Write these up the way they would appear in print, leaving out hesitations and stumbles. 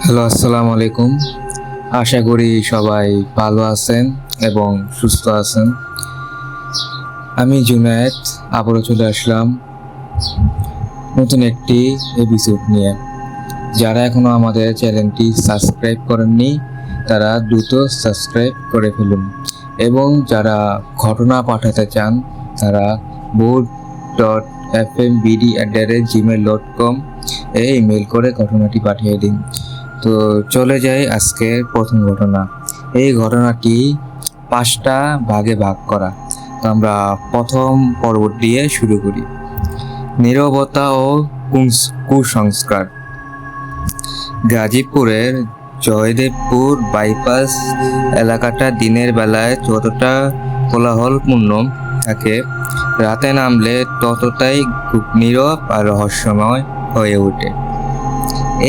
Hello, আসসালামু আলাইকুম। আশা করি সবাই ভালো আছেন এবং সুস্থ আছেন। আমি জুনায়েদ আবারও চলে আসলাম নতুন একটি এপিসোড নিয়ে। যারা এখনো আমাদের চ্যানেলটি সাবস্ক্রাইব করেননি তারা দ্রুত সাবস্ক্রাইব করে ফেলুন, এবং যারা ঘটনা পাঠাতে চান তারা board.fmbd@gmail.com ইমেল করে ঘটনাটি পাঠিয়ে দিন। তো চলে যাই আজকের প্রথম ঘটনা। এই ঘটনাটি 5টা ভাগে ভাগ করা। তো আমরা প্রথম পর্ব দিয়ে শুরু করি। নীরবতা ও কুসংস্কার। গাজীপুরের জয়দেবপুর বাইপাস এলাকাটা দিনের বেলায় যতটা কোলাহলপূর্ণ থাকে, রাতে নামলে ততটাই নীরব আর রহস্যময় হয়ে ওঠে।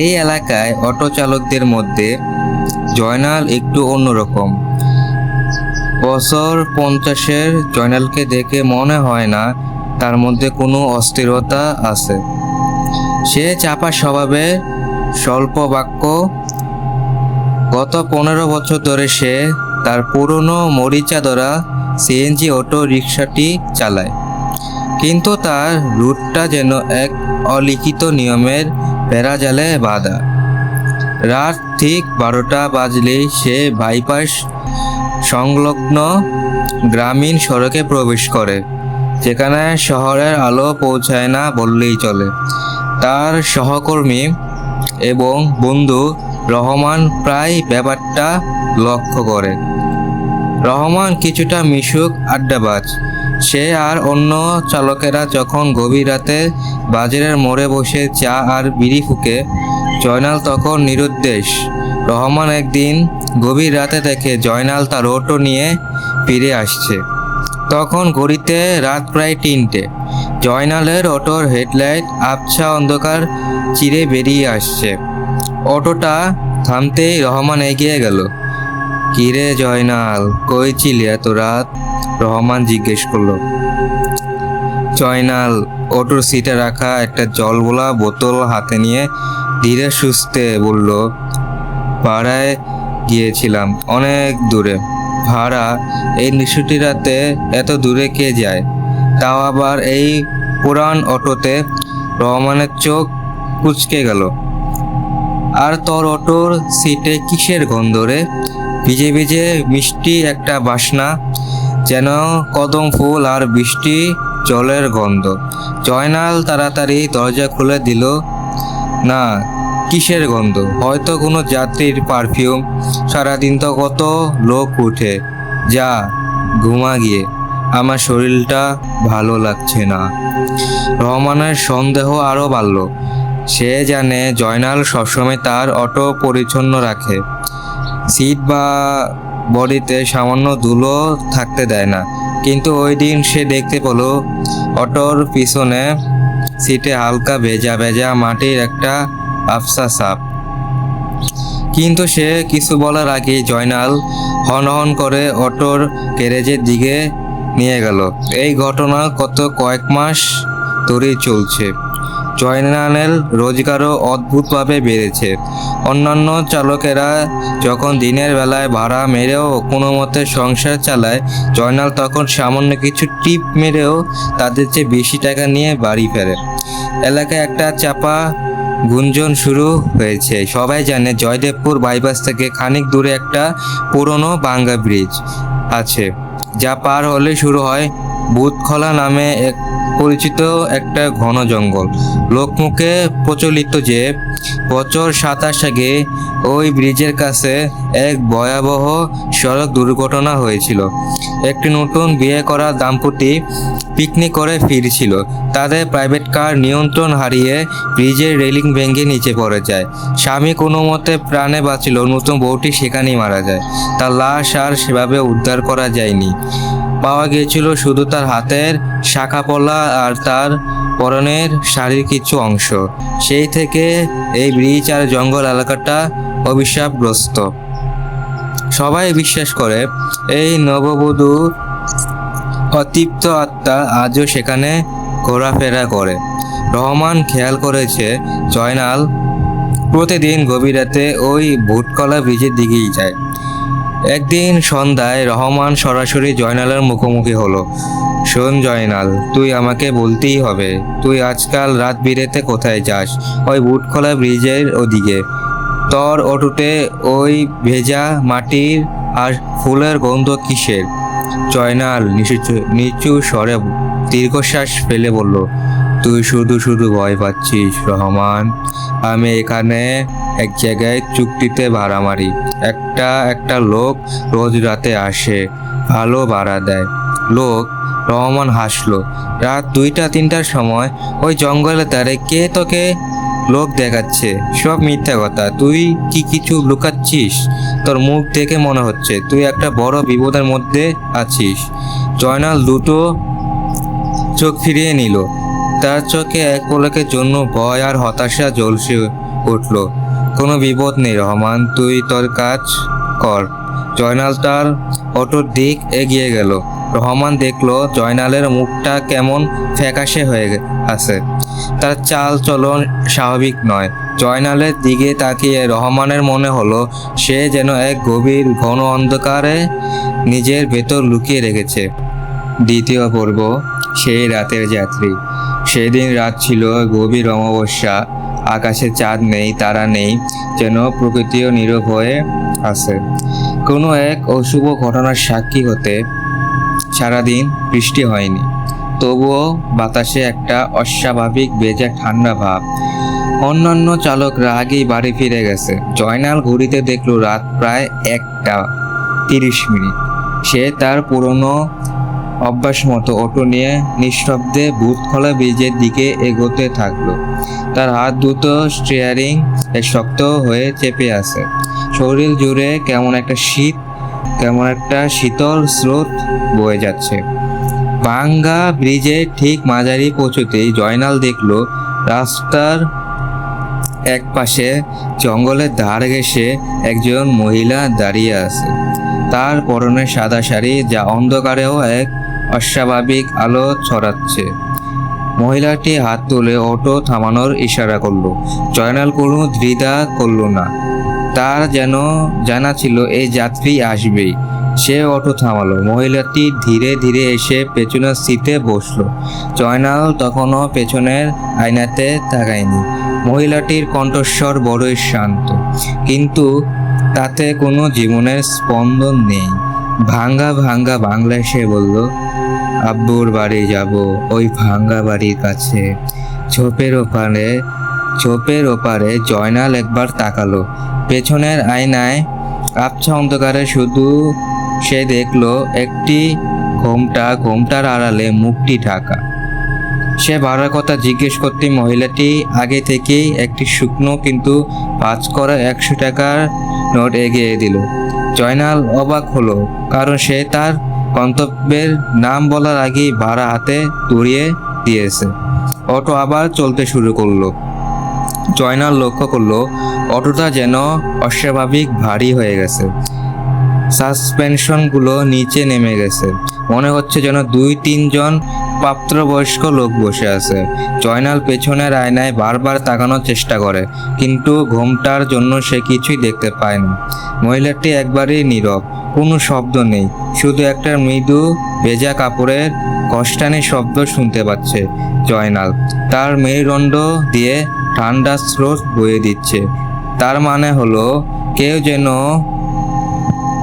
এই এলাকায় অটো চালকদের মধ্যে জয়নাল একটু অন্যরকম। বছর 50-এর জয়নালকে দেখে মনে হয় না তার মধ্যে কোনো অস্থিরতা আছে। সে চাপা স্বভাবের, স্বল্প বাক্য। গত 15 বছর ধরে সে তার পুরনো মরিচা ধরা সিএনজি অটো রিক্সাটি চালায়, কিন্তু তার রুটটা যেন এক অলিখিত নিয়মের বেড়াজালে বাঁধা। রাত ঠিক 12টা বাজলেই সে বাইপাস সংলগ্ন গ্রামীণ সড়কে প্রবেশ করে, যেখানে শহরের আলো পৌঁছায় না বললেই চলে। তার সহকর্মী এবং বন্ধু রহমান প্রায় ব্যাপারটা লক্ষ্য করে। রহমান কিছুটা মিশুক আড্ডাবাজ। সে আর অন্য চালকেরা যখন গভীর রাতে বাজারের মোড়ে বসে চা আর বিড়ি ফুঁকে, জয়নাল তখন নিরুদ্দেশ। রহমান একদিন গভীর রাতে দেখে জয়নাল তার অটো নিয়ে ফিরে আসছে। তখন ঘড়িতে রাত প্রায় 3টে। জয়নালের অটোর হেডলাইট আবছা অন্ধকার চিরে বেরিয়ে আসছে। অটোটা থামতেই রহমান এগিয়ে গেল। কিরে জয়নাল, কই ছিলি এত রাত? রহমান জিজ্ঞেস করলো। জয়নাল অটোর সিটে রাখা একটা জলবোলা বোতল হাতে নিয়ে ধীরে সুস্থে বলল, ভাড়ায় গিয়েছিলাম অনেক দূরে। ভাড়া? এই নিশুতি রাতে এত দূরে কে যায়, তাও আবার এই পুরান অটোতে? রহমানের চোখ কুঁচকে গেল। আর তোর অটোর সিটে কিসের গন্ধ রে? ভিজে ভিজে মিষ্টি একটা বাসনা, যেন কদম ফুল আর বৃষ্টি জলের গন্ধ। জয়নাল তাড়াতাড়ি দরজা খুলে দিল। না, কিসের গন্ধ? হয়তো কোনো যাত্রীর পারফিউম। সারাদিন তো কত লোক উঠে, যা ঘুমা গিয়ে, আমার শরীরটা ভালো লাগছে না। রহমানের সন্দেহ আরও বাড়ল। সে জানে জয়নাল সবসময় তার অটো পরিচ্ছন্ন রাখে, সিট বা বডিতে সামান্য ধুলো থাকতে দেয় না। কিন্তু ওই দিন সে দেখতে পেল অটোর পিছনে সিটে হালকা ভেজা ভেজা মাটির একটা আফসা ছাপ। কিন্তু সে কিছু বলার আগেই জয়নাল হনহন করে অটোর গ্যারেজের দিকে নিয়ে গেল। এই ঘটনা কয়েক মাস ধরেই চলছে। জয়নালের রোজগারও অদ্ভুতভাবে বেড়েছে। অন্যান্য চালকেরা যখন দিনের বেলায় ভাড়া মেরেও কোনো মতে সংসার চালায়, জয়নাল তখন সামান্য কিছু টিপ মেরেও তাদের চেয়ে বেশি টাকা নিয়ে বাড়ি ফেরে। এলাকায় একটা চাপা গুঞ্জন শুরু হয়েছে। সবাই জানে জয়দেবপুর বাইপাস থেকে খানিক দূরে একটা পুরনো ভাঙ্গা ব্রিজ আছে, যা পার হলে শুরু হয় ভূতখোলা নামে এক পরিচিত একটা ঘন জঙ্গল। লোকমুখে প্রচলিত যে বছর 27 আগে ওই ব্রিজের কাছে এক ভয়াবহ সড়ক দুর্ঘটনা হয়েছিল। একটি নতুন বিয়ে করা দম্পতি পিকনিক করে ফিরছিল। তাদের প্রাইভেট কার নিয়ন্ত্রণ হারিয়ে ব্রিজের রেলিং ভেঙে নিচে পড়ে যায়। স্বামী কোনো মতে প্রাণে বাঁচল, নতুন বউটি সেখানেই মারা যায়। তার লাশ আর সেভাবে উদ্ধার করা যায়নি। পাওয়া গিয়েছিল শুধু তার হাতের শাখাপলা আর তার পরনের শাড়ির কিছু অংশ। সেই থেকে এই ব্রিজ আর জঙ্গল এলাকাটা অভিশাপগ্রস্ত। সবাই বিশ্বাস করে এই নববধূ অতৃপ্ত আত্মা আজও সেখানে ঘোরাফেরা করে। রহমান খেয়াল করেছে জয়নাল প্রতিদিন গভীর রাতে ওই ভুটকলা ব্রিজের দিকেই যায়। একদিন সন্ধ্যায় রহমান সরাসরি জয়নালের মুখোমুখি হলো। শোন জয়নাল, তুই আমাকে বলতেই হবে, তুই আজকাল রাত বিরেতে কোথায় যাস? ওই ভুটকলা ব্রিজের ওদিকে। তোর অটুতে ওই ভেজা মাটির আর ফুলের গন্ধ কিসের? জয়নাল নিচু স্বরে দীর্ঘশ্বাস ফেলে বলল, তুই শুধু শুধু ভয় পাচ্ছিস রহমান। আমি এখানে এক জায়গায় চুক্তিতে ভাড়া মারি। একটা লোক রোজ রাতে আসে, ভালো ভাড়া দেয়। লোক? রহমান হাসলো। রাত 2টা-3টার সময় ওই জঙ্গলের ধারে কে তোকে লোক দেখাচ্ছে? সব মিথ্যা কথা। তুই কি কিছু লুকাচ্ছিস? তোর মুখ দেখে মনে হচ্ছে তুই একটা বড় বিপদের মধ্যে আছিস। জয়নাল দুটো চোখ ফিরিয়ে নিল। তার চোখে এক পলকের জন্য ভয় আর হতাশা জ্বলসে উঠল। কোনো বিপদ নেই রহমান, তুই তোর কাজ কর। জয়নাল তার অটোর দিক এগিয়ে গেল। রহমান দেখলো জয়নালের মুখটা কেমন ফ্যাকাশে হয়ে আছে। তার চাল চলন স্বাভাবিক নয়। জয়নালের দিকে তাকিয়ে রহমানের মনে হলো সে যেন এক গভীর ঘন অন্ধকারে নিজের ভেতর লুকিয়ে রেখেছে। দ্বিতীয় পর্ব, সেই রাতের যাত্রী। সেদিন রাত ছিল গভীর অমাবস্যা। আকাশে চাঁদ নেই, তারা নেই, যেন প্রকৃতিও নীরব হয়ে আছে কোনো এক অশুভ ঘটনার সাক্ষী হতে। সারাদিন বৃষ্টি হয়নি, তবুও বাতাসে একটা অস্বাভাবিক ভেজা ঠান্ডা ভাব। অন্যান্য চালকরা আগেই বাড়ি ফিরে গেছে। জয়নাল ঘড়িতে দেখল রাত প্রায় 1টা 30 মিনিট। সে তার পুরনো অভ্যাস মতো অটো নিয়ে নিঃশব্দে ভুতখোলা ব্রিজের দিকে এগোতে থাকলো। তার হাত দুটো স্টিয়ারিং শক্ত হয়ে চেপে আছে। শরীর জুড়ে কেমন একটা শীতল স্রোত বয়ে যাচ্ছে। ভাঙ্গা ব্রিজে ঠিক মাঝারি পৌঁছতেই জয়নাল দেখলো রাস্তার এক পাশে জঙ্গলের ধার ঘেঁষে একজন মহিলা দাঁড়িয়ে আছে। তার পরনে সাদা শাড়ি, যা অন্ধকারেও এক অস্বাভাবিক আলো ছড়াচ্ছে। মহিলাটি হাত তুলে অটো থামানোর ইশারা করলো। জয়নাল কোনো দ্বিধা করলো না। তার যেন জানা ছিল এই যাত্রী আসবেই। সে অটো থামালো। মহিলাটি ধীরে ধীরে এসে পেছনের সিটে বসলো। জয়নাল তখনও পেছনের আয়নাতে তাকায়নি। মহিলাটির কণ্ঠস্বর বড়ই শান্ত, কিন্তু তাতে কোনো জীবনের স্পন্দন নেই। ভাঙ্গা ভাঙ্গা বাংলায় সে বলল, আব্বুর বাড়ি যাব, ওই ভাঙ্গা বাড়ির কাছে। ঝোপের ওপারে জয়নাল একবার তাকালো। পেছনের আয়নায় আবছা অন্ধকারে শুধু সে দেখলো একটি ঘোমটার আড়ালে মুখটি ঢাকা। সে ভাড়ার কথা জিজ্ঞেস করতে মহিলাটি আগে থেকেই একটি শুকনো কিন্তু পাঁচ করা 100 টাকার নোট এগিয়ে দিল। জয়নাল অবাক হলো, কারণ সে তার গন্তব্যের নাম বলার আগেই ভাড়া হাতে ধরিয়ে দিয়েছে। অটো আবার চলতে শুরু করলো। জয়নাল লক্ষ্য করলো অটোটা যেন অস্বাভাবিক ভারী হয়ে গেছে। সাসপেনশনগুলো নিচে নেমে গেছে। মনে হচ্ছে যেন 2-3 জন প্রাপ্তবয়স্ক লোক বসে আছে। জয়নাল পেছনের আয়নায় বারবার তাকানোর চেষ্টা করে, কিন্তু ঘোমটার জন্য সে কিছুই দেখতে পায় না। মহিলাটি একবারেই নীরব, কোনো শব্দ নেই, শুধু একটা মৃদু ভেজা কাপড়ের কষ্টানি শব্দ শুনতে পাচ্ছে জয়নাল। তার মেরুদণ্ড দিয়ে ঠান্ডা স্রোত বয়ে দিচ্ছে। তার মানে হলো কেউ যেন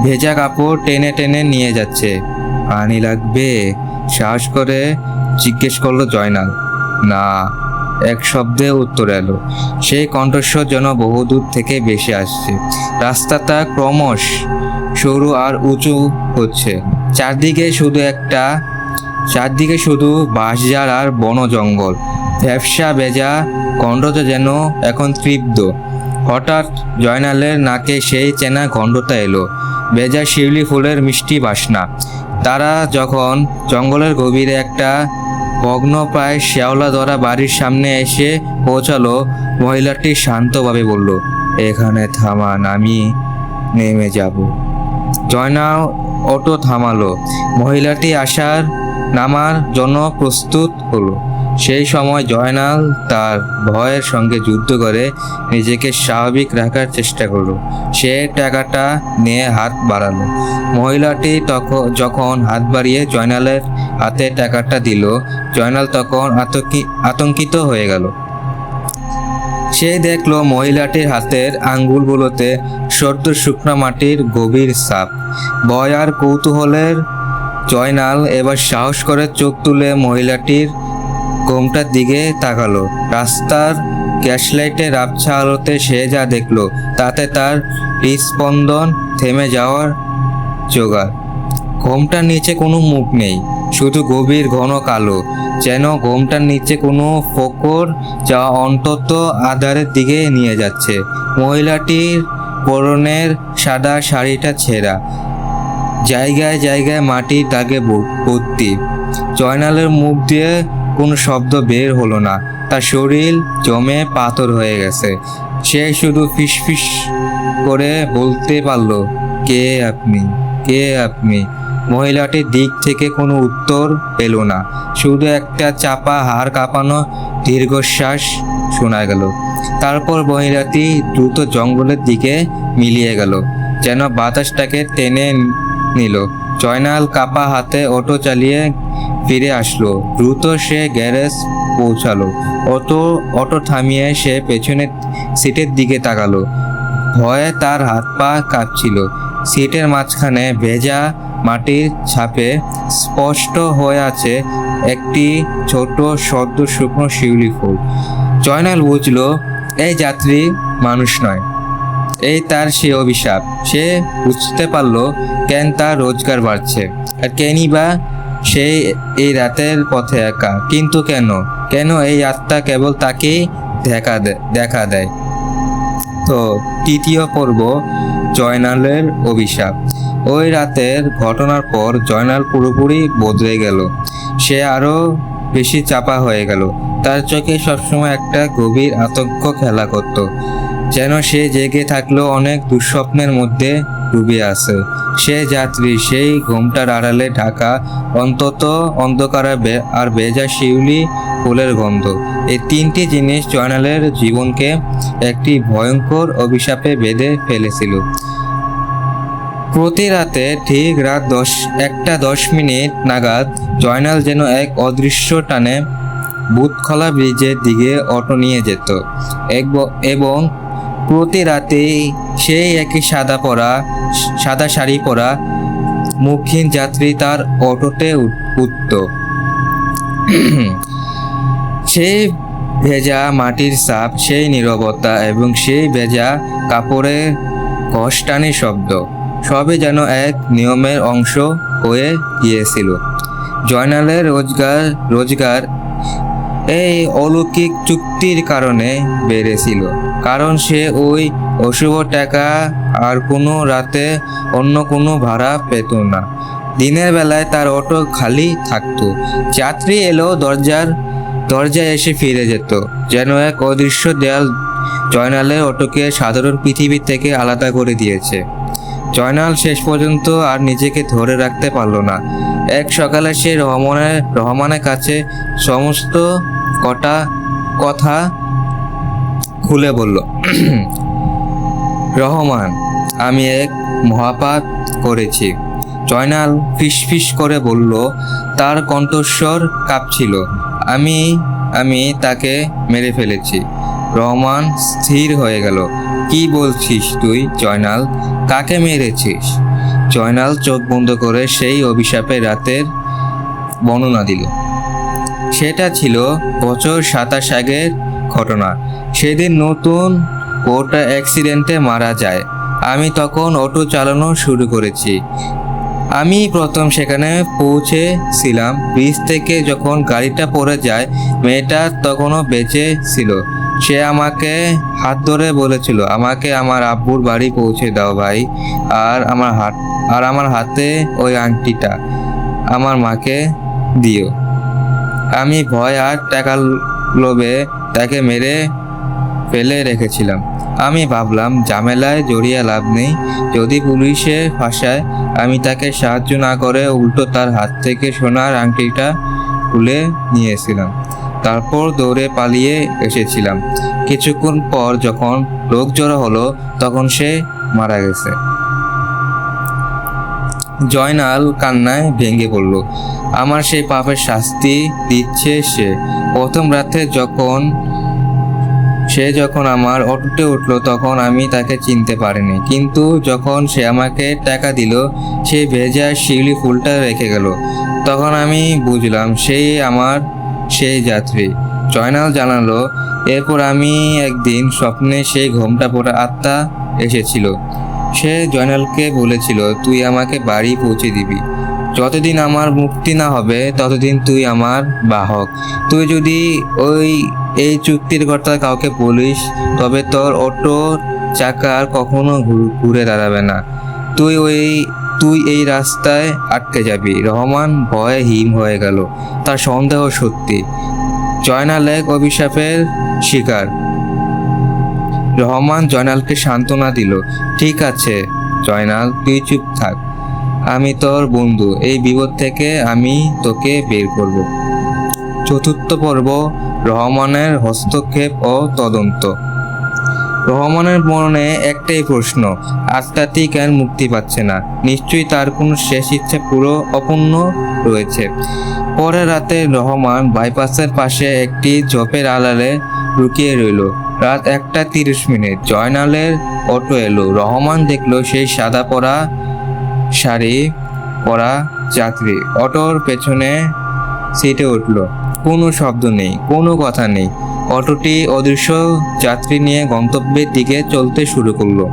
ভেজা কাপড় টেনে টেনে নিয়ে যাচ্ছে। পানি লাগবে? সাহস করে জিজ্ঞেস করলো জয়নাল। না, এক শব্দে উত্তর এলো। সেই কণ্ঠস্বর যেন বহুদূর থেকে ভেসে আসছে। রাস্তাটা ক্রমশ সরু আর উঁচু হচ্ছে। চারদিকে শুধু বাঁশঝাড় আর বন জঙ্গল। ভ্যাপসা ভেজা গন্ধটা যেন এখন তীব্র। হঠাৎ জয়নালের নাকে সেই চেনা গন্ধটা এলো, ভেজা শিউলি ফুলের মিষ্টি বাসনা। তারা যখন জঙ্গলের গভীরে একটা ভগ্নপ্রায় শেওলা ধরা বাড়ির সামনে এসে পৌঁছালো, মহিলাটি শান্তভাবে বলল, এখানে থামান, আমি নেমে যাব। জয়নাল অটো থামালো। মহিলাটি নামার জন্য প্রস্তুত হলো। সেই সময় জয়নাল তার ভয়ের সঙ্গে যুদ্ধ করে নিজেকে স্বাভাবিক রাখার চেষ্টা করলো। সে টাকাটা নিয়ে হাত বাড়ালো। মহিলাটি যখন হাত বাড়িয়ে জয়নালের হাতে টাকাটা দিল, জয়নাল তখন আতঙ্কিত হয়ে গেল। সে দেখলো মহিলাটির হাতের আঙ্গুলগুলোতে সদ্য শুকনা মাটির গভীর ছাপ। ভয় আর কৌতূহলের জয়নাল এবার সাহস করে চোখ তুলে মহিলাটির ঘোমটার দিকে তাকালো। রাস্তার গ্যাসলাইটের আবছা আলোতে সে যা দেখলো তাতে তার হৃদস্পন্দন থেমে যাওয়ার জোগাড়। ঘোমটার নিচে কোনো মুখ নেই, শুধু গভীর ঘন কালো, যেন ঘোমটার নিচে কোনো ফোকর যা অন্তত আধারের দিকে নিয়ে যাচ্ছে। মহিলাটির পরনের সাদা শাড়িটা ছেঁড়া, জায়গায় জায়গায় মাটির দাগে ভর্তি। জয়নালের মুখ দিয়ে কোনো শব্দ বের হলো না, তার শরীর জমে পাথর হয়ে গেছে। সে শুধু ফিসফিস করে বলতে পারলো, কে আপনি, কে আপনি? মহিলাটির দিক থেকে কোনো উত্তর পেল না, শুধু একটা চাপা হাড় কাঁপানো দীর্ঘশ্বাস শোনা গেল। তারপর মহিলাটি দ্রুত জঙ্গলের দিকে মিলিয়ে গেল, যেন বাতাসটাকে টেনে নিল। জয়নাল কাপা হাতে অটো চালিয়ে ফিরে আসলো। দ্রুত সে গ্যারেজ পৌঁছালো। অটো থামিয়ে সে পেছনের সিটের দিকে তাকালো। ভয়ে তার হাত পা কাঁপছিল। সিটের মাঝখানে ভেজা মাটির ছাপে স্পষ্ট হয়ে আছে একটি ছোট সদ্য শুকনো শিউলি ফুল। জয়নাল বুঝল এই যাত্রী মানুষ নয়, এই তার সে অভিশাপ। সে বুঝতে পারলো কেন তার রোজগার বাড়ছে, আর কেনই বা সে এই রাতের পথে একা। কিন্তু কেন কেন এই আত্মা কেবল তাকেই দেখা দেয়। তো তৃতীয় পর্ব, জয়নালের অভিশাপ। ওই রাতের ঘটনার পর জয়নাল পুরোপুরি বদলে গেল। সে আরো বেশি চাপা হয়ে গেল। তার চোখে সবসময় একটা গভীর আতঙ্ক খেলা করত, যেন সে জেগে থাকলেও অনেক দুঃস্বপ্নের মধ্যে ডুবে আছে। সে যাত্রী, সেই ঘোমটার আড়ালে ঢাকা অন্তত অন্ধকার আর ভেজা শিউলি ফুলের গন্ধ, এই তিনটি জিনিস জয়নালের জীবনকে একটি ভয়ঙ্কর অভিশাপে বেঁধে ফেলেছিল। প্রতি রাতে ঠিক রাত 1:10 নাগাদ জয়নাল যেন এক অদৃশ্য টানে বুথখলা ব্রিজের দিকে অটো নিয়ে যেত, এবং প্রতি রাতেই সেই একই সাদা শাড়ি পরা মুখহীন যাত্রী তার অটোতে উঠত। সেই ভেজা মাটির ছাপ, সেই নীরবতা এবং সেই ভেজা কাপড়ের ঘষ্টানি শব্দ সবই যেন এক নিয়মের অংশ হয়ে গিয়েছিল। জয়নালের রোজগার এই অলৌকিক চুক্তির কারণে বেড়েছিল, কারণ সে ওই অশুভ টাকা আর কোনো রাতে অন্য কোনো ভাড়া পেত না। দিনের বেলায় তার অটো খালি থাকতো, যাত্রী এলেও দরজায় এসে ফিরে যেত, যেন এক অদৃশ্য দেয়াল জয়নালের অটোকে সাধারণ পৃথিবী থেকে আলাদা করে দিয়েছে। জয়নাল শেষ পর্যন্ত আর নিজেকে ধরে রাখতে পারল না। এক সকালে সে রহমানের কাছে সমস্ত কথা খুলে বলল, রহমান, আমি এক মহাপাপ করেছি। জয়নাল ফিসফিস করে বলল, তার কণ্ঠস্বর কাঁপছিল, আমি তাকে মেরে ফেলেছি। রহমান স্থির হয়ে গেল। কি বলছিস তুই জয়নাল? কাকে মেরেছিস? জয়নাল চোখ বন্ধ করে সেই অভিশাপের রাতের বর্ণনা দিল। সেটা ছিল বছর 27 আগের ঘটনা। সেদিন নতুন কোটা অ্যাক্সিডেন্টে মারা যায়। আমি তখন অটো চালানো শুরু করেছি। আমি প্রথম সেখানে পৌঁছেছিলাম। ব্রিজ থেকে যখন গাড়িটা পড়ে যায়, মেয়েটা তখনও বেঁচে ছিল। সে আমাকে হাত ধরে বলেছিল, আমাকে আমার আব্বুর বাড়ি পৌঁছে দাও ভাই, আর আমার হাতে ওই আংটিটা আমার মাকে দিও। আমি ভয় আর টাকার লোভে তাকে মেরে ফেলে রেখেছিলাম। আমি ভাবলাম ঝামেলায় জড়িয়ে লাভ নেই, যদি পুলিশে ফাঁসায়। আমি তাকে সাহায্য না করে উল্টো তার হাত থেকে সোনার আংটিটা খুলে নিয়েছিলাম। তারপর দৌড়ে পালিয়ে এসেছিলাম। কিছুক্ষণ পর যখন লোক জড়ো হলো তখন সে মারা গেছে। জয়নাল কান্নায় ভেঙে পড়ল। আমার সেই পাপের শাস্তি দিচ্ছে সে। প্রথম রাতে যখন আমার অটোতে উঠলো তখন আমি তাকে চিনতে পারিনি, কিন্তু যখন সে আমাকে টাকা দিল, সেই ভেজা শিউলি ফুলটা রেখে গেল, তখন আমি বুঝলাম সেই যাত্রী। জয়নাল জানালো, এরপর আমি একদিন স্বপ্নে সেই ঘোমটা পড়া আত্মা এসেছিল। সে জয়নালকে বলেছিল, তুই আমাকে বাড়ি পৌঁছে দিবি। যতদিন আমার মুক্তি না হবে ততদিন তুই আমার বাহক। তুই যদি এই চুক্তির কথা কাউকে বলিস তবে তোর অটো চাকা আর কখনো ঘুরে দাঁড়াবে না। তুই এই রাস্তায় আটকে যাবি। রহমান ভয়ে হিম হয়ে গেল। তার সন্দেহ সত্যি, জয়নাল এক অভিশাপের শিকার। রহমান জয়নালকে সান্ত্বনা দিল, ঠিক আছে জয়নাল, তুই চুপ থাক। আমি তোর বন্ধু, এই বিপদ থেকে আমি তোকে বের করব। চতুর্থ পর্ব, রহমানের হস্তক্ষেপ ও তদন্ত। রহমানের মনে একটাই প্রশ্ন, আত্মাটি কেন মুক্তি পাচ্ছে না? নিশ্চয়ই তার কোনো শেষ ইচ্ছা পুরো অপূর্ণ রয়েছে। পরের রাতে রহমান বাইপাসের পাশে একটি ঝোপের আড়ালে লুকিয়ে রইল। রাত 1:30। জয়নালের অটো এলো। রহমান দেখলো সেই সাদা শাড়ি পরা যাত্রী অটোর পেছনে সিটে উঠল। কোনো শব্দ নেই, কোনো কথা নেই। অটোটি অদৃশ্য যাত্রী নিয়ে গন্তব্যের দিকে চলতে শুরু করলো।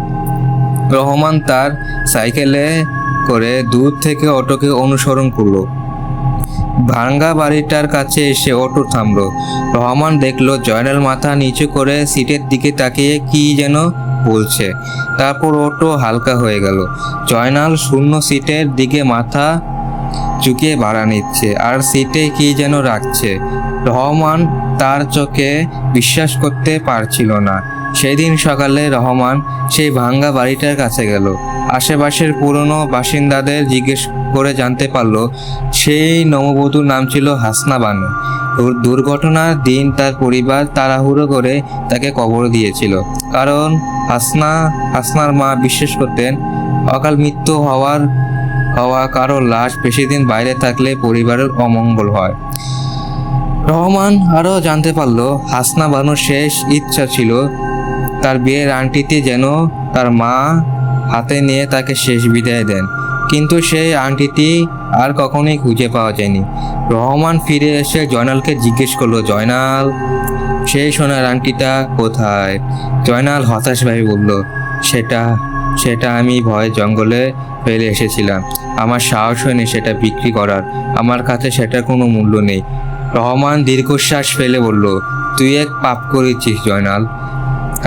রহমান তার সাইকেলে করে দূর থেকে অটোকে অনুসরণ করলো। ভাঙ্গা বাড়িটার কাছে এসে অটো থামলো। রহমান দেখলো জয়নাল মাথা নিচু করে সিটের দিকে তাকিয়ে কি যেন বলছে। তারপর অটো হালকা হয়ে গেল। জয়নাল শূন্য সিটের দিকে মাথা ঝুঁকিয়ে ভাড়া নিচ্ছে আর সিটে কি যেন রাখছে। রহমান তার চোখে বিশ্বাস করতে পারছিল না। সেদিন সকালে রহমান সেই ভাঙ্গা বাড়িটার কাছে গেল। আশেপাশের পুরনো বাসিন্দাদের জিজ্ঞেস করে জানতে পারল সেই নববধূর নাম ছিল হাসনা বানু। দুর্ঘটনার দিন তার পরিবার তাড়াহুড়ো করে তাকে কবর দিয়েছিল, কারণ হাসনার মা বিশ্বাস করতেন অকাল মৃত্যু হওয়া কারো লাশ বেশি দিন বাইরে থাকলে পরিবারের অমঙ্গল হয়। রহমান আরও জানতে পারল হাসনা বানুর শেষ ইচ্ছা ছিল তার বিয়ের আংটিটি যেন তার মা হাতে নিয়ে তাকে শেষ বিদায় দেন, কিন্তু সেই আংটিটি আর কখনোই খুঁজে পাওয়া যায়নি। রহমান ফিরে এসে জয়নালকে জিজ্ঞেস করলো, জয়নাল, সেই সোনার আংটিটা কোথায়? জয়নাল হতাশভাবে বলল, সেটা আমি ভয়ে জঙ্গলে ফেলে এসেছিলাম। আমার সাহস হয়নি সেটা বিক্রি করার। আমার কাছে সেটার কোনো মূল্য নেই। রহমান দীর্ঘশ্বাস ফেলে বলল, তুই এক পাপ করেছিস জয়নাল।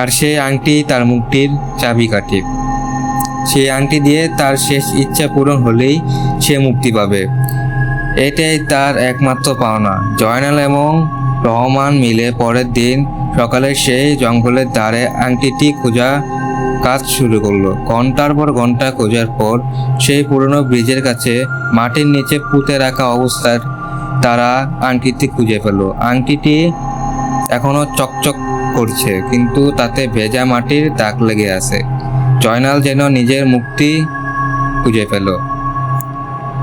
আর সেই আংটি তার মুক্তির চাবিকাঠি। সেই আংটি দিয়ে তার শেষ ইচ্ছা পূরণ হলেই সে মুক্তি পাবে। এটাই তার একমাত্র পাওনা। জয়নাল এবং রহমান মিলে পরের দিন সকালে সেই জঙ্গলের ধারে আংটিটি খোঁজা কাজ শুরু করলো। ঘন্টার পর ঘন্টা খোঁজার পর সেই পুরনো ব্রিজের কাছে মাটির নিচে পুঁতে রাখা অবস্থার তারা আংটিটি খুঁজে পেল। আংটিটি এখনো চকচক করছে, কিন্তু তাতে ভেজা মাটির দাগ লেগে আছে। জয়নাল যেন নিজের মুক্তি খুঁজে পেল।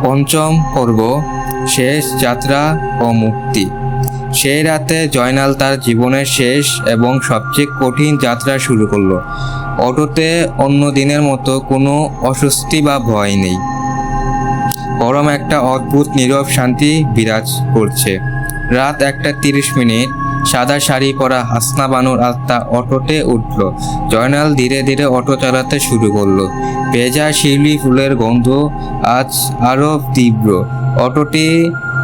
পঞ্চম পর্ব, শেষ যাত্রা ও মুক্তি। সেই রাতে জয়নাল তার জীবনের শেষ এবং সবচেয়ে কঠিন যাত্রা শুরু করলো। অটোতে অন্য দিনের মতো কোনো অস্বস্তি বা ভয় নেই, বরং একটা অদ্ভুত নীরব শান্তি বিরাজ করছে। রাত 1:30। সাদা শাড়ি পরা হাসনা বানুর আত্মা অটোতে উঠল। জয়নাল ধীরে ধীরে অটো চালাতে শুরু করলো। ভেজা শিউলি ফুলের গন্ধ আজ আরো তীব্র। অটোটি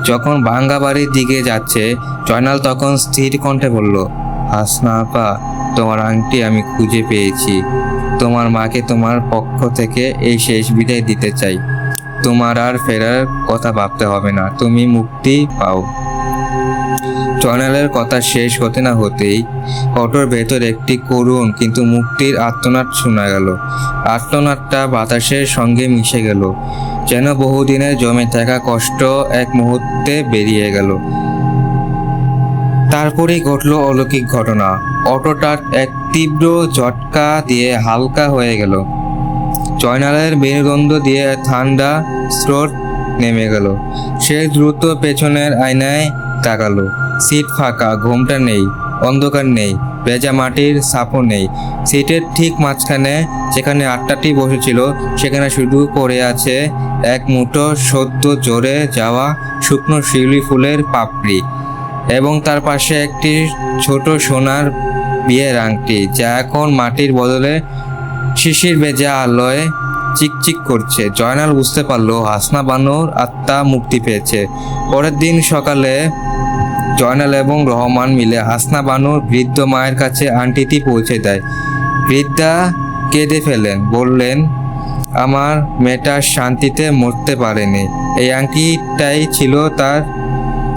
যখন ভাঙ্গা বাড়ির দিকে যাচ্ছে, জয়নাল তখন স্থির কণ্ঠে বলল, হাসনা আপা, তোমার আংটি আমি খুঁজে পেয়েছি। তোমার মাকে তোমার পক্ষ থেকে এই শেষ বিদায় দিতে চাই। তোমার আর ফেরার কথা ভাবতে হবে না, তুমি মুক্তি পাও। জয়নালের কথা শেষ হতে না হতেই অটোর ভেতর একটি করুণ কিন্তু মুক্তির আর্তনাদ শোনা গেল। আর্তনাদটা বাতাসের সঙ্গে মিশে গেল, যেন বহুদিনের জমে থাকা কষ্ট এক মুহূর্তে বেরিয়ে গেল। তারপরেই ঘটল অলৌকিক ঘটনা। অটোটার এক তীব্র ঝটকা দিয়ে হালকা হয়ে গেল। জয়নালের মেরুদণ্ড দিয়ে ঠান্ডা স্রোত নেমে গেল। সে দ্রুত পেছনের আয়নায় তাকালো। সিট ফাঁকা, ঘোমটা নেই, অন্ধকার নেই, ভেজা মাটির ছাপও নেই। সিটের ঠিক মাঝখানে যেখানে আটটাটি বসেছিল সেখানে শুধু পড়ে আছে এক মুঠো সদ্য ঝরে যাওয়া শুকনো শিউলি ফুলের পাপড়ি এবং তার পাশে একটি ছোট সোনার বিয়ের আংটি, যা এখন মাটির বদলে শিশির ভেজা আলোয় চিকচিক করছে। জয়নাল বুঝতে পারল হাসনা বানুর আত্মা মুক্তি পেয়েছে। পরের দিন সকালে জয়নাল এবং রহমান মিলে হাসনা বানুর বৃদ্ধ মায়ের কাছে আংটিটি পৌঁছে দেয়। বৃদ্ধা কেঁদে ফেলেন, বললেন, আমার মেয়েটা শান্তিতে মরতে পারেনি। এই আংটিটাই ছিল তার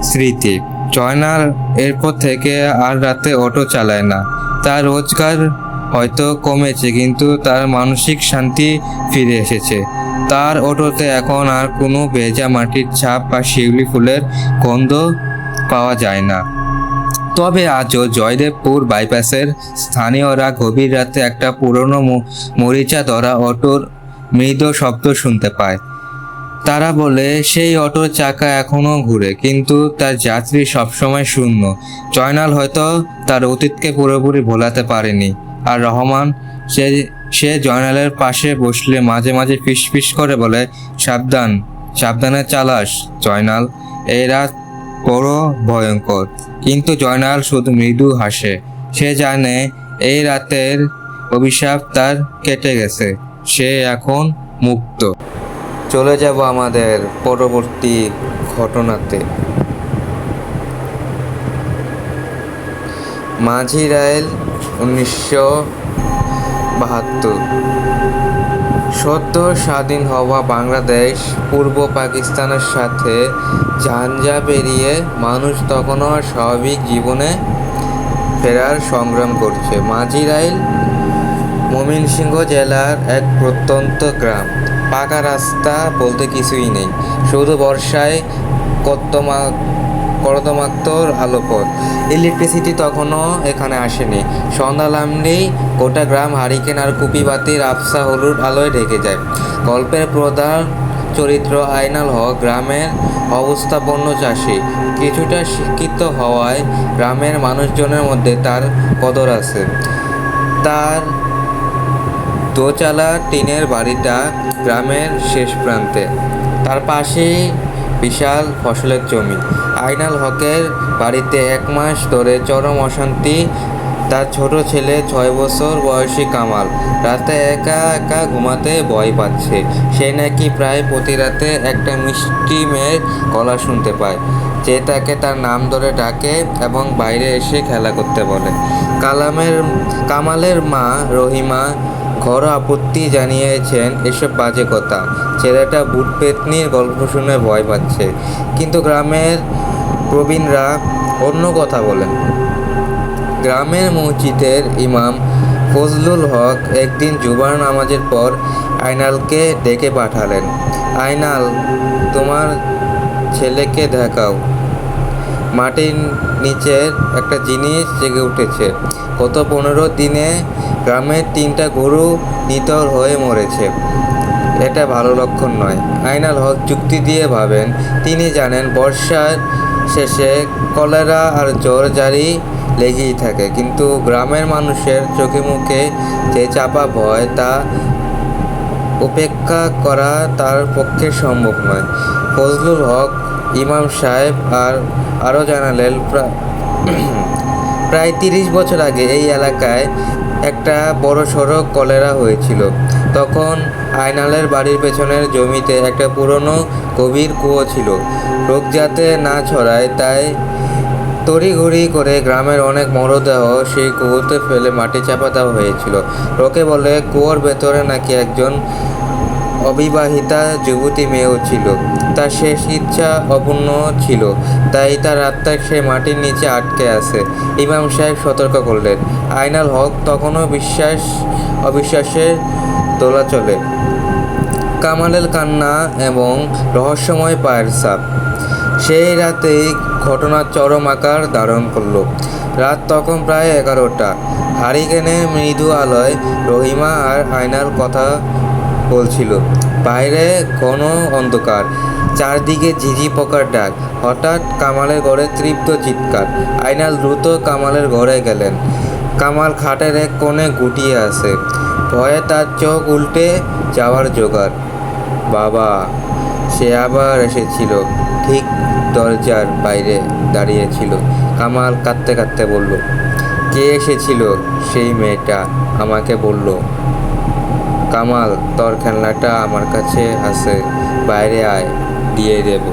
স্মৃতি। জয়নাল এরপর থেকে আর রাতে অটো চালায় না। তার রোজগার হয়তো কমেছে, কিন্তু তার মানসিক শান্তি ফিরে এসেছে। তার অটোতে এখন আর কোনো ভেজা মাটির ছাপ বা শিউলি ফুলের গন্ধ পাওয়া যায় না। তবে আজও জয়দেবপুর বাইপাসের স্থানীয়রা গভীর রাতে একটা পুরনো মরিচা ধরা অটোর মৃদু শব্দ শুনতে পায়। তারা বলে সেই অটোর চাকা এখনো ঘুরে, কিন্তু তার যাত্রী সবসময় শূন্য। জয়নাল হয়তো তার অতীতকে পুরোপুরি ভোলাতে পারেনি। আর রহমান, সে জয়নালের পাশে বসলে মাঝে মাঝে ফিসফিস করে বলে, সাবধান, সাবধানে চালাস জয়নাল, এই রাত বড় ভয়ঙ্কর। কিন্তু জয়নাল শুধু মৃদু হাসে। সে জানে এই রাতের অভিশাপ তার কেটে গেছে, সে এখন মুক্ত। চলে যাব আমাদের পরবর্তী ঘটনাতে। মাঝি রাইল 1972। সদ্য স্বাধীন হওয়া বাংলাদেশ পূর্ব পাকিস্তানের সাথে ঝাঞ্ঝা পেরিয়ে মানুষ তখনও স্বাভাবিক জীবনে ফেরার সংগ্রাম করছে। মাঝি রাইল ময়মনসিংহ জেলার এক প্রত্যন্ত গ্রাম। পাকা রাস্তা বলতে কিছুই নেই, শুধু বর্ষায় কর্দমাক্তর আলোপথ। ইলেকট্রিসিটি তখনও এখানে আসেনি। সন্ধ্যা নামলেই গোটা গ্রাম হারিকেন আর কুপি বাতির আবছা হলুদ আলোয় ঢেকে যায়। গল্পের প্রধান চরিত্র আইনাল হক গ্রামের অবস্থাপন্ন চাষি। কিছুটা শিক্ষিত হওয়ায় গ্রামের মানুষজনের মধ্যে তার কদর আছে। তার দোচালা টিনের বাড়িটা গ্রামের শেষ প্রান্তে, তার পাশেই বিশাল ফসলের জমি। আইনাল হকের বাড়িতে 1 মাস ধরে চরম অশান্তি। তার ছোট ছেলে 6 বছর বয়সী কামাল রাতে একা একা ঘুমাতে ভয় পাচ্ছে। সে নাকি প্রায় প্রতি রাতে একটা মিষ্টি মেয়ের গলা শুনতে পায়, যে তাকে তার নাম ধরে ডাকে এবং বাইরে এসে খেলা করতে বলে। কামালের মা রহিমা ঘরোয়া আপত্তি জানিয়েছেন এসব বাজে কথা। ছেলেটা ভূত পেতনির গল্প শুনে ভয় পাচ্ছে। কিন্তু গ্রামের প্রবীণরা অন্য কথা বলেন। গ্রামের মসজিদের ইমাম ফজলুল হক একদিন জুমার নামাজের পর আইনালকে ডেকে পাঠালেন। আইনাল, তোমার ছেলেকে দেখাও। মাটির নিচের একটা জিনিস জেগে উঠেছে। গত 15 দিনে গ্রামের 3টা গরু নিথর হয়ে মরেছে। এটা ভালো লক্ষণ নয়। আইনাল হক যুক্তি দিয়ে ভাবেন, তিনি জানেন বর্ষার শেষে কলেরা আর জ্বর জারি লেগেই থাকে, কিন্তু গ্রামের মানুষের চোখে মুখে যে চাপা ভয়, তা উপেক্ষা করা তার পক্ষে সম্ভব নয়। ফজলুল হক ইমাম সাহেব আরও জানালেন, প্রায় 30 বছর আগে এই এলাকায় একটা বড় সড়ক কলেরা হয়েছিল। তখন আইনালের বাড়ির পেছনের জমিতে একটা পুরনো গভীর কুয়ো ছিল। রোগ যাতে না ছড়ায় তাই তড়িঘড়ি করে গ্রামের অনেক মরদেহ সেই কুয়োতে ফেলে মাটি চাপা দেওয়া হয়েছিল। লোকে বলে কুয়োর ভেতরে নাকি একজন অবিবাহিতা যুবতী মেয়েও ছিল। তার শেষ ইচ্ছা অপূর্ণ ছিল, তাই তার আত্মা সে মাটির নিচে আটকে আছে। ইমাম সাহেব সতর্ক করলেন। আইনাল হক তখনও অবিশ্বাসের দোলাচলে। কামালের কান্না এবং রহস্যময় পায়ের ছাপ। সেই রাতেই ঘটনার চরম আকার ধারণ করলো। রাত তখন প্রায় 11টা। হারিকেনের মৃদু আলোয় রহিমা আর আয়নাল কথা বলছিল। বাইরে ঘন অন্ধকার, চারদিকে ঝিঝি পোকার ডাক। হঠাৎ কামালের ঘরে তীব্র চিৎকার। আয়নাল দ্রুত কামালের ঘরে গেলেন। কামাল খাটের এক কোণে গুটিয়ে আছে, ভয়ে তার চোখ উল্টে যাওয়ার জোগাড়। বাবা, সে আবার এসেছিল। ঠিক দরজার বাইরে দাঁড়িয়েছিল। কামাল কাঁদতে কাঁদতে বলল, কে এসেছিল? সেই মেয়েটা আমাকে বলল, কামাল, তোর খেলনাটা আমার কাছে আছে, বাইরে আয়, দিয়ে দেব।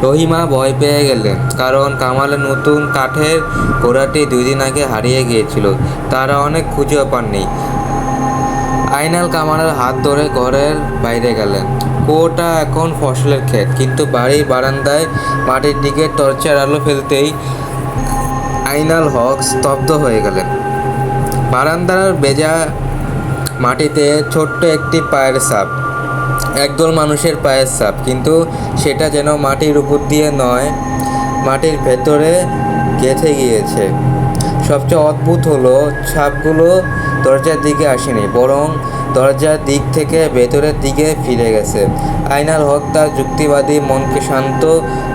রহিমা ভয় পেয়ে গেলেন, কারণ কামালের নতুন কাঠের ঘোড়াটি 2 দিন আগে হারিয়ে গিয়েছিল। তারা অনেক খুঁজেও পাননি। আয়নাল কামালের হাত ধরে ঘরের বাইরে গেলেন। কুয়োটা এখন ফসলের ক্ষেত, কিন্তু বাড়ির বারান্দায় মাটির দিকে টর্চের আলো ফেলতেই আয়নাল হক স্তব্ধ হয়ে গেলেন। বারান্দার ভেজা মাটিতে ছোট্ট একটি পায়ের ছাপ, একদল মানুষের পায়ের ছাপ, কিন্তু সেটা যেন মাটির উপর দিয়ে নয়, মাটির ভেতরে গেঁথে গিয়েছে। সবচেয়ে অদ্ভুত হলো, ছাপগুলো দরজার দিকে আসেনি, বরং দরজার দিক থেকে ভেতরের দিকে ফিরে গেছে। আয়নাল হক তার যুক্তিবাদী মনকে শান্ত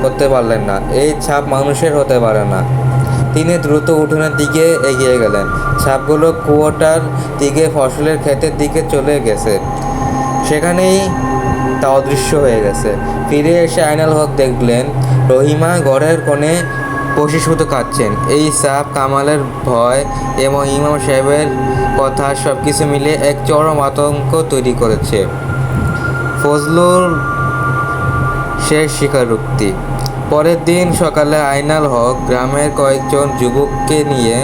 করতে পারলেন না। এই ছাপ মানুষের হতে পারে না। তিনি দ্রুত উঠোনের দিকে এগিয়ে গেলেন। ছাপগুলো কুয়োটার দিকে, ফসলের ক্ষেতের দিকে চলে গেছে। সেখানেই তা অদৃশ্য হয়ে গেছে। ফিরে এসে আয়নাল হক দেখলেন রহিমা ঘরের কোণে বসে শুধু কাঁদছেন। এই ছাপ, কামালের ভয় এবং ইমাম সাহেবের কথা সবকিছু মিলে এক চরম আতঙ্ক তৈরি করেছে। ফজলুর শেষ স্বীকারোক্তি। পরের দিন সকালে আয়নাল হক গ্রামের কয়েকজন যুবককে নিয়ে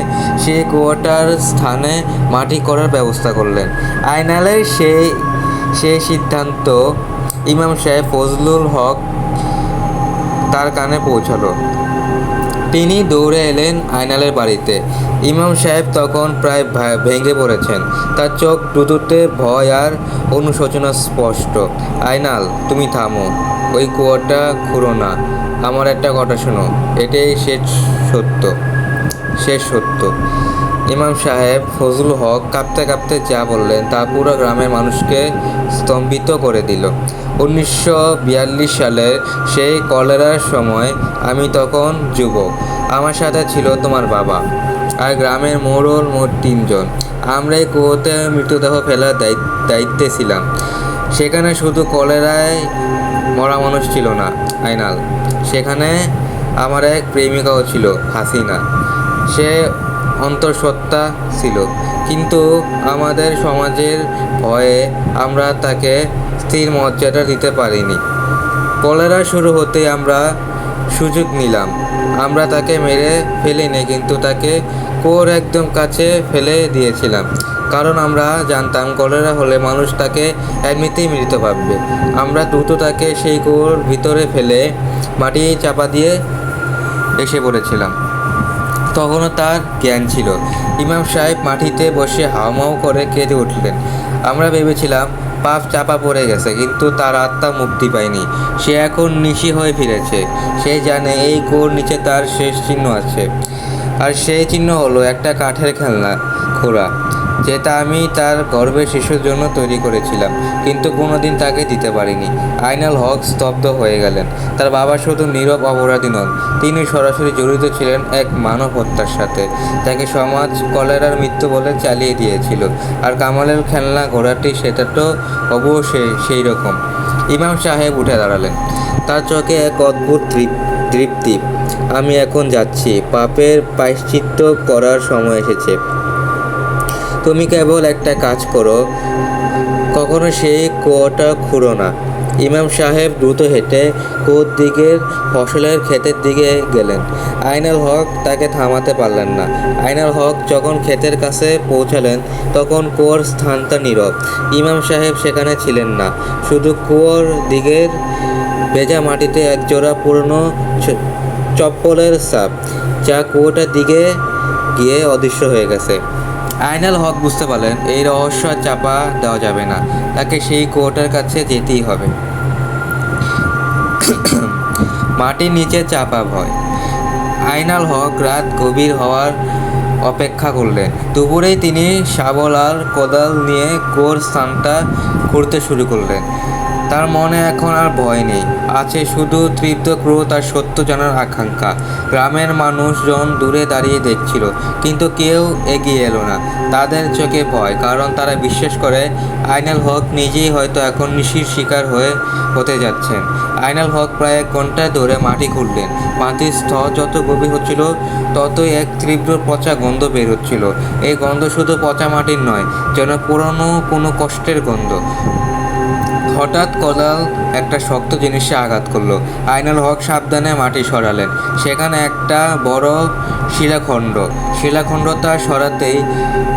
সেই কুয়োটার স্থানে মাটি করার ব্যবস্থা করলেন। আয়নালের সেই সিদ্ধান্ত ইমাম সাহেব ফজলুল হক তার কানে পৌঁছালো। তিনি দৌড়ে এলেন আয়নালের বাড়িতে। ইমাম সাহেব তখন প্রায় ভেঙে পড়েছেন। তার চোখ দুটোতে ভয় আর অনুশোচনা স্পষ্ট। আয়নাল, তুমি থামো, ওই কুয়োটা খুঁড়ো না। আমার একটা কথা শোনো, এটাই শেষ সত্য। ইমাম সাহেব ফজলুল হক কাঁপতে কাঁপতে যা বললেন তা পুরো গ্রামের মানুষকে স্তম্ভিত করে দিল। 1942 সালের সেই কলেরার সময় আমি তখন যুবক। আমার সাথে ছিল তোমার বাবা আর গ্রামের মোড়ল, মোট 3 জন। আমরা এই কুয়োতে মৃতদেহ ফেলার দায়িত্বে ছিলাম। সেখানে শুধু কলেরায় মরা মানুষ ছিল না আয়নাল, সেখানে আমার এক প্রেমিকাও ছিল, হাসিনা। সে অন্তঃসত্ত্বা ছিল, কিন্তু আমাদের সমাজের ভয়ে আমরা তাকে স্থির মর্যাদা দিতে পারিনি। কলেরা শুরু হতেই আমরা সুযোগ নিলাম। আমরা তাকে মেরে ফেলিনি, কিন্তু তাকে কুয়োর একদম কাছে ফেলে দিয়েছিলাম, কারণ আমরা জানতাম কলেরা হলে মানুষ তাকে এমনিতেই মৃত ভাববে। আমরা দ্রুত তাকে সেই কুয়োর ভিতরে ফেলে মাটি চাপা দিয়ে এসে পড়েছিলাম। তখনও তার জ্ঞান ছিল। ইমাম সাহেব মাটিতে বসে হাউমাউ করে কেঁদে উঠলেন। আমরা ভেবেছিলাম পাপ চাপা পড়ে গেছে, কিন্তু তার আত্মা মুক্তি পায়নি। সে এখন নিশি হয়ে ফিরেছে। সে জানে এই কুয়োর নিচে তার শেষ চিহ্ন আছে, আর সেই চিহ্ন হলো একটা কাঠের খেলনা ঘোড়া, যেটা আমি তার গর্ভের শিশুর জন্য তৈরি করেছিলাম, কিন্তু কোনোদিন তাকে দিতে পারিনি। আয়নাল হক স্তব্ধ হয়ে গেলেন। তার বাবা শুধু নীরব অপরাধী নন, তিনি সরাসরি জড়িত ছিলেন এক মানব হত্যার সাথে, যাকে সমাজ কলেরার মৃত্যু বলে চালিয়ে দিয়েছিল। আর কামালের খেলনা ঘোড়াটি, সেটা তো অবশ্যই সেই রকম। ইমাম সাহেব উঠে দাঁড়ালেন। তার চোখে এক অদ্ভুত তৃপ্তি। আমি এখন যাচ্ছি। পাপের প্রায়শ্চিত্ত করার সময় এসেছে। তুমি কেবল একটা কাজ করো, কখনো সেই কুয়োটা খুঁড়ো না। ইমাম সাহেব দ্রুত হেঁটে কুয়োর দিকে, ফসলের ক্ষেতের দিকে গেলেন। আয়নাল হক তাকে থামাতে পারলেন না। আয়নাল হক যখন ক্ষেতের কাছে পৌঁছালেন, তখন কুয়োর স্থানটা নীরব। ইমাম সাহেব সেখানে ছিলেন না, শুধু কুয়োর দিকের ভেজা মাটিতে একজোড়া পুরনো চপ্পলের ছাপ, যা কুয়োটার দিকে গিয়ে অদৃশ্য হয়ে গেছে। আয়নাল হক বুঝতে পারলেন এই রহস্য আর চাপা দেওয়া যাবে না, তাকে সেই কুয়োটার কাছে যেতেই হবে। মাটির নিচে চাপা ভয়। আইনাল হক রাত গভীর হওয়ার অপেক্ষা করলেন। দুপুরেই তিনি শাবল আর কোদাল নিয়ে কুয়োর স্থানটা খুঁড়তে শুরু করলেন। তার মনে এখন আর ভয় নেই, আছে শুধু তৃপ্ত ক্রোধ আর সত্য জানার আকাঙ্ক্ষা। গ্রামের মানুষজন দূরে দাঁড়িয়ে দেখছিল, কিন্তু কেউ এগিয়ে এলো না। তাদের চোখে ভয়, কারণ তারা বিশ্বাস করে আইনাল হক নিজেই হয়তো এখন নিশির শিকার হতে যাচ্ছেন। আইনাল হক প্রায় 1 ঘন্টা ধরে মাটি খুঁড়লেন। মাটির স্তর যত গভীর হচ্ছিল, ততই এক তীব্র পচা গন্ধ বের হচ্ছিল। এই গন্ধ শুধু পচা মাটির নয়, যেন পুরনো কোনো কষ্টের গন্ধ। হঠাৎ কোদাল একটা শক্ত জিনিসে আঘাত করলো। আইনাল হক সাবধানে মাটি সরালেন। সেখানে একটা বড় শিলাখণ্ডটা সরাতেই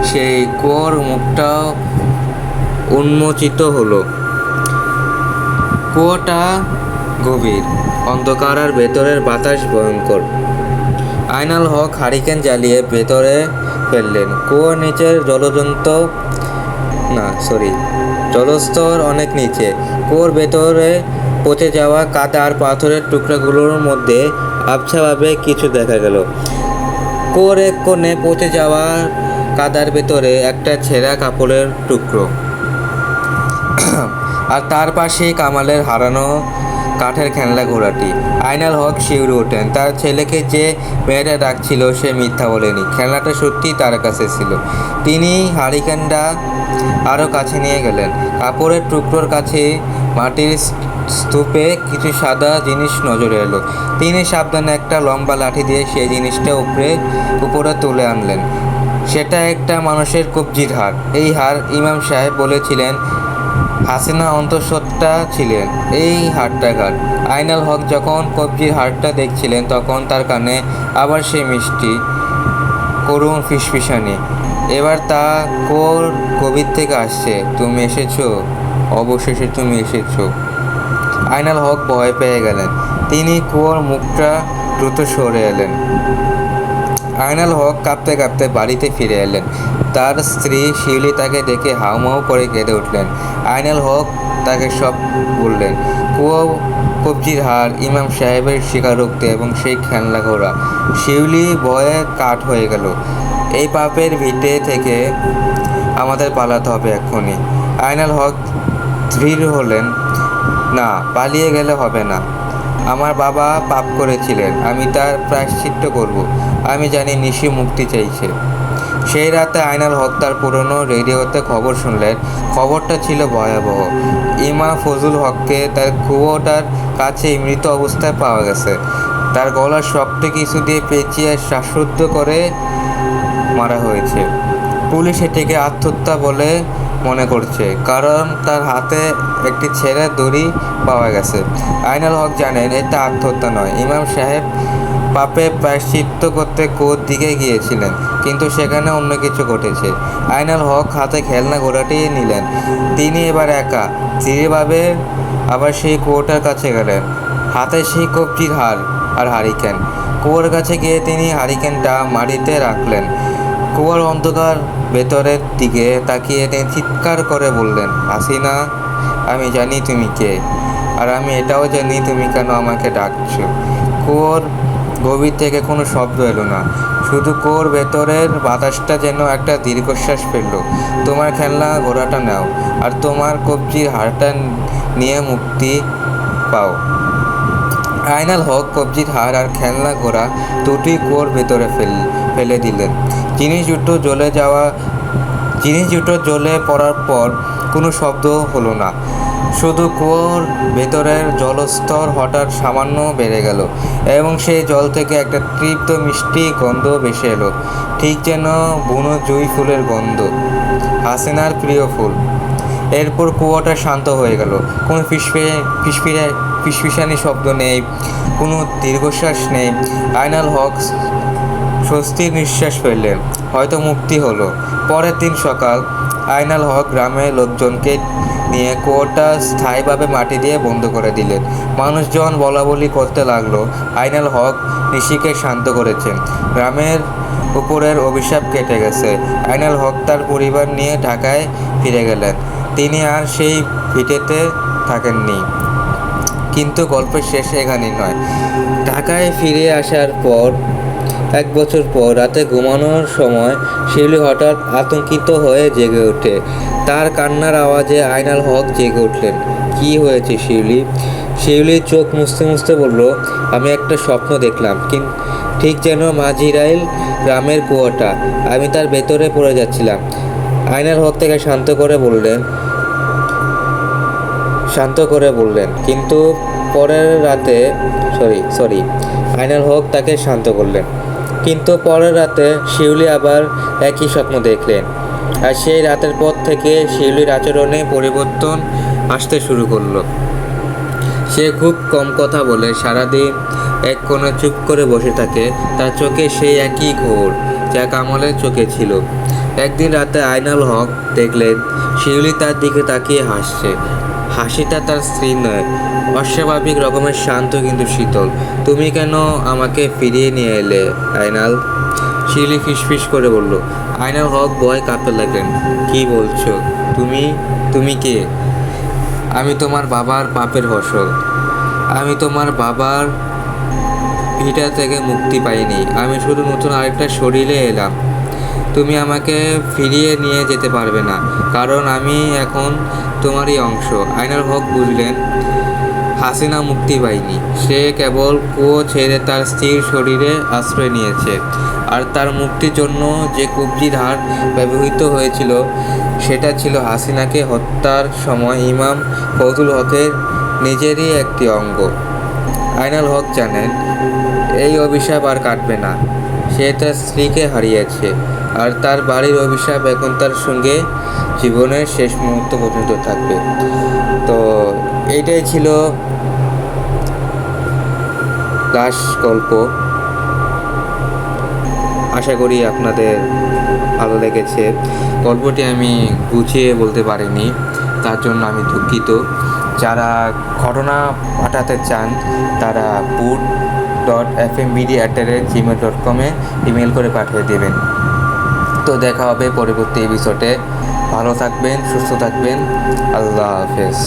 সেই কুয়োর মুখটা উন্মোচিত হলো। কুয়োটা গভীর, অন্ধকার আর ভেতরের বাতাস ভয়ঙ্কর। আইনাল হক হারিকেন জ্বালিয়ে ভেতরে ফেললেন। কুয়োর নিচের জলস্তর অনেক নিচে। কুয়োর ভেতরে পচে যাওয়া কাদা আর পাথরের টুকরাগুলোর মধ্যে আবছাভাবে কিছু দেখা গেল। কুয়োর এক কোণে পচে যাওয়া কাদার ভেতরে একটা ছেঁড়া কাপড়ের টুকরো, আর তার পাশেই কামালের হারানো কাঠের খেলনা ঘোড়াটি। আইনাল হক শিউরে ওঠেন। তার ছেলেকে যে মেয়েটা ডাকছিল সে মিথ্যা বলেনি, খেলনাটা সত্যিই তার কাছে ছিল। তিনি হারিকেনটা আরও কাছে নিয়ে গেলেন। কাপড়ের টুকরোর কাছে মাটির স্তূপে কিছু সাদা জিনিস নজরে এলো। তিনি সাবধানে একটা লম্বা লাঠি দিয়ে সেই জিনিসটা উপরে তুলে আনলেন। সেটা একটা মানুষের কবজির হাড়। এই হাড় ইমাম সাহেব বলেছিলেন হাসিনা অন্তঃসত্ত্বা ছিলেন এই হাড়টাকার। আইনাল হক যখন কবজির হাড়টা দেখছিলেন, তখন তার কানে আবার সেই মিষ্টি করুণ ফিসফিসানি। এবার তা কুয়োর গভীর থেকে আসছে। তুমি এসেছো, অবশেষে তুমি এসেছো। আইনাল হক ভয় পেয়ে গেলেন। তিনি কুয়োর মুখটা দ্রুত সরে এলেন। আইনাল হক কাঁপতে কাঁপতে বাড়িতে ফিরে এলেন। তার স্ত্রী শিউলি তাকে দেখে হাউমাউ করে কেঁদে উঠলেন। আইনাল হক তাকে সব বললেন, কুয়ো, কবজির হাড়, ইমাম সাহেবের স্বীকারোক্তি এবং সেই খেলনা ঘোড়া। শিউলি ভয়ে কাঠ হয়ে গেল। এই পাপের ভিটে থেকে আমাদের পালাতে হবে এক্ষুনি। আইনাল হক দৃঢ় হলেন, না, পালিয়ে গেলে হবে না। আমার বাবা পাপ করেছিলেন, আমি তার প্রায়শ্চিত্ত করব। আমি জানি নিশি মুক্তি চাইছে। সেই রাতে আইনাল হক তার পুরনো রেডিওতে খবর শুনলেন। খবরটা ছিল ভয়াবহ। ইমাম ফজলুল হককে তার কুয়োটার কাছে মৃত অবস্থায় পাওয়া গেছে। তার গলার শক্ত কিছু দিয়ে পেঁচিয়ে শ্বাসরুদ্ধ করে মারা হয়েছে। পুলিশ এটিকে আত্মহত্যা বলে মনে করছে, কারণ তার হাতে একটি ছেঁড়া দড়ি পাওয়া গেছে। আইনাল হক জানেন এটা আত্মহত্যা নয়। ইমাম সাহেব পাপে প্রায়শ্চিত্ত করতে কুয়োর দিকে গিয়েছিলেন, কিন্তু সেখানে অন্য কিছু ঘটেছে। আইনাল হক হাতে খেলনা ঘোড়াটি নিলেন। তিনি এবার একা ধীরেভাবে আবার সেই কুয়োটার কাছে গেলেন। হাতে সেই কবজির হাড় আর হারিকেন। কুয়োর কাছে গিয়ে তিনি হারিকেনটা মাটিতে রাখলেন। কুয়োর অন্ধকার ভেতরের দিকে তাকিয়ে তিনি চিৎকার করে বললেন, হাসিনা, আমি জানি তুমি কে, আর আমি এটাও জানি তুমি কেন আমাকে ডাকছো। কুয়োর গভীর থেকে কোনো শব্দ এলো না, শুধু কুয়োর ভেতরের বাতাসটা যেন একটা দীর্ঘশ্বাস ফেলল। তোমার খেলনা ঘোড়াটা নাও, আর তোমার কবজির হাড়টা নিয়ে মুক্তি পাও। আইনাল হক কবজির হাড় আর খেলনা ঘোড়া দুটোই কুয়োর ভেতরে ফেলে দিলেন। জিনিস দুটো জ্বলে পড়ার পর কোনো শব্দ হলো না। শুধু কুয়োর ভেতরের জলস্তর হঠাৎ সামান্য বেড়ে গেল, এবং সেই জল থেকে একটা তৃপ্ত মিষ্টি গন্ধ ভেসে এলো, ঠিক যেন বুনো জুঁই ফুলের গন্ধ, হাসিনার প্রিয় ফুল। এরপর কুয়োটা শান্ত হয়ে গেল। কোনো ফিসফিসানি শব্দ নেই, কোনো দীর্ঘশ্বাস নেই। আইনাল হক স্বস্তির নিঃশ্বাস ফেললেন, হয়তো মুক্তি হলো। পরের দিন সকাল, আইনাল হক গ্রামের লোকজনকে নিয়ে কুয়োটা স্থায়ীভাবে মাটি দিয়ে বন্ধ করে দিলেন। মানুষজন বলাবলি করতে লাগলো, আইনাল হক নিশিকে শান্ত করেছেন, গ্রামের উপরের অভিশাপ কেটে গেছে। আইনাল হক তার পরিবার নিয়ে ঢাকায় ফিরে গেলেন। তিনি আর সেই ভিটেতে থাকেননি। কিন্তু গল্পের শেষ এখানেই নয়। ঢাকায় ফিরে আসার পর 1 বছর পর রাতে ঘুমানোর সময় শিউলি হঠাৎ আতঙ্কিত হয়ে জেগে ওঠে। তার কান্নার আওয়াজে আইনাল হক জেগে উঠলেন। কি হয়েছে শিউলি? শিউলি চোখ মুছতে মুছতে বলল, আমি একটা স্বপ্ন দেখলাম, ঠিক যেন মাঝিরাইল গ্রামের কুয়োটা, আমি তার ভেতরে পড়ে যাচ্ছিলাম। আইনাল হক তাকে শান্ত করে বললেন কিন্তু পরের রাতে আইনাল হক তাকে শান্ত করলেন। কিন্তু পরের রাতে শিউলি আবার একই স্বপ্ন দেখলেন। আর সেই রাতের পর থেকে শিউলির আচরণে পরিবর্তন আসতে শুরু করলো। সে খুব কম কথা বলে, সারাদিন এক কোণে চুপ করে বসে থাকে। তার চোখে সেই একই ঘোর যা কামালের চোখে ছিল। একদিন রাতে আইনাল হক দেখলেন শিউলি তার দিকে তাকিয়ে হাসছে। হাসিটা তার স্ত্রী নয়, অস্বাভাবিক রকমের শান্ত কিন্তু শীতল। তুমি কেন আমাকে ফিরিয়ে নিয়ে এলে আইনাল? শিউলি ফিসফিস করে বলল। আইনাল হক ভয় কাঁপতে লাগলেন। কি বলছো? তুমি কে? আমি তোমার বাবার পাপের ফসল। আমি তোমার বাবার ভিটা থেকে মুক্তি পাইনি। আমি শুধু নতুন আরেকটা শরীরে এলাম। তুমি আমাকে ফিরিয়ে নিয়ে যেতে পারবে না, কারণ আমি এখন তোমারই অংশ। আইনাল হক বুঝলেন হাসিনা মুক্তি পায়নি। সে কেবল কুয়ো ছেড়ে তার স্ত্রীর শরীরে আশ্রয় নিয়েছে। আর তার মুক্তির জন্য যে কবজি ধার ব্যবহৃত হয়েছিল সেটা ছিল হাসিনাকে হত্যার সময় ইমাম ফজলুল হকের নিজেরই একটি অঙ্গ। আইনাল হক জানেন এই অভিশাপ আর কাটবে না। সে তার স্ত্রীকে হারিয়েছে, আর তার বাড়ির অভিশাপ এখন তার সঙ্গে জীবনের শেষ মুহূর্ত পর্যন্ত থাকবে। তো এইটাই ছিল লাস্ট গল্প। আশা করি আপনাদের ভালো লেগেছে। গল্পটি আমি গুছিয়ে বলতে পারিনি, তার জন্য আমি দুঃখিত। যারা ঘটনা পাঠাতে চান তারা boot.fmbd@gmail.com ইমেল করে পাঠিয়ে দেবেন। তো দেখা হবে পরবর্তী এপিসোডে। ভালো থাকবেন, সুস্থ থাকবেন। আল্লাহ হাফেজ।